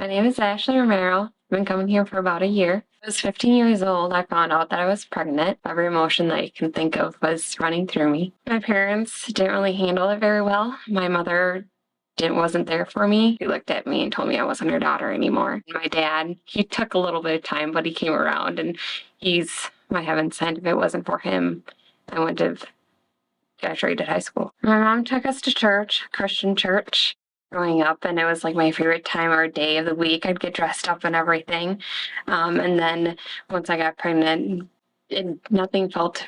My name is Ashley Romero. I've been coming here for about a year. I was 15 years old. I found out that I was pregnant. Every emotion that you can think of was running through me. My parents didn't really handle it very well. My mother wasn't there for me. She looked at me and told me I wasn't her daughter anymore. My dad, he took a little bit of time, but he came around, and he's my heaven sent. If it wasn't for him, I wouldn't have graduated high school. My mom took us to church, Christian church, growing up, and it was like my favorite time or day of the week. I'd get dressed up and everything. And then once I got pregnant, nothing felt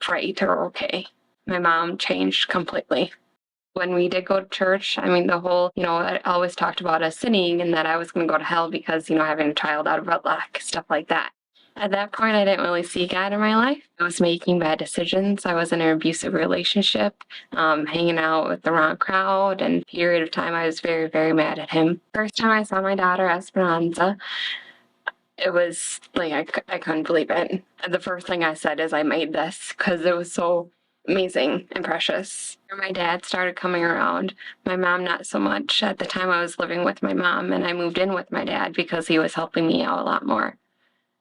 right or okay. My mom changed completely. When we did go to church, I mean, the whole, I always talked about us sinning and that I was going to go to hell because, having a child out of wedlock, stuff like that. At that point, I didn't really see God in my life. I was making bad decisions. I was in an abusive relationship, hanging out with the wrong crowd, and a period of time I was very, very mad at him. First time I saw my daughter, Esperanza, it was like I couldn't believe it. The first thing I said is I made this because it was so amazing and precious. My dad started coming around. My mom, not so much. At the time, I was living with my mom, and I moved in with my dad because he was helping me out a lot more.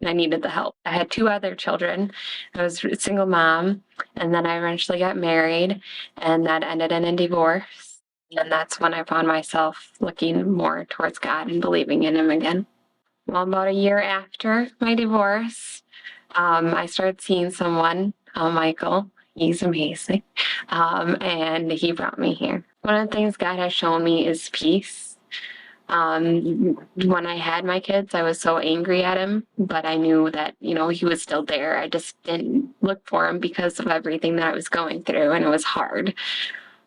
And I needed the help. I had 2 other children. I was a single mom, and then I eventually got married, and that ended in a divorce. And that's when I found myself looking more towards God and believing in Him again. Well, about a year after my divorce, I started seeing someone, Michael. He's amazing. And he brought me here. One of the things God has shown me is peace. When I had my kids, I was so angry at him, but I knew that, he was still there. I just didn't look for him because of everything that I was going through, and it was hard.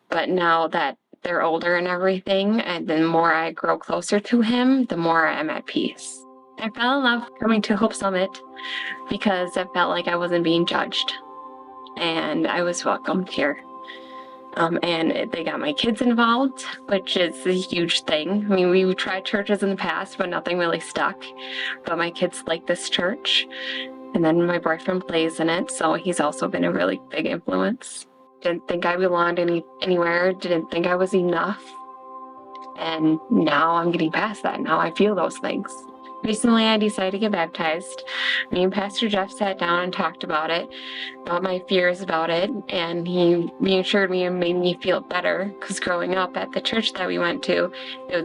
But now that they're older and everything, and the more I grow closer to him, the more I'm at peace. I fell in love coming to Hope Summit because I felt like I wasn't being judged, and I was welcomed here. And they got my kids involved, which is a huge thing. I mean, we tried churches in the past, but nothing really stuck. But my kids like this church. And then my boyfriend plays in it, so he's also been a really big influence. Didn't think I belonged anywhere, didn't think I was enough. And now I'm getting past that. Now I feel those things. Recently, I decided to get baptized. Me and Pastor Jeff sat down and talked about it, about my fears about it, and he reassured me and made me feel better, because growing up at the church that we went to,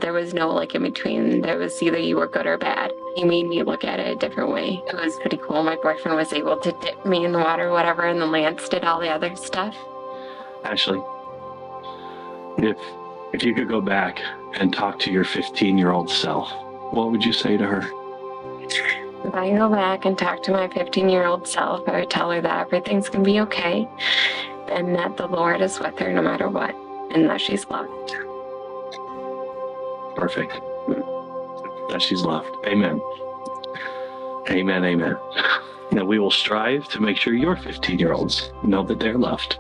there was no in between. There was either you were good or bad. He made me look at it a different way. It was pretty cool. My boyfriend was able to dip me in the water, whatever, and then Lance did all the other stuff. Ashley, if you could go back and talk to your 15-year-old self, what would you say to her? If I go back and talk to my 15-year-old self, I would tell her that everything's going to be okay, and that the Lord is with her no matter what, and that she's loved. Perfect. That she's loved. Amen. Amen, amen. That we will strive to make sure your 15-year-olds know that they're loved.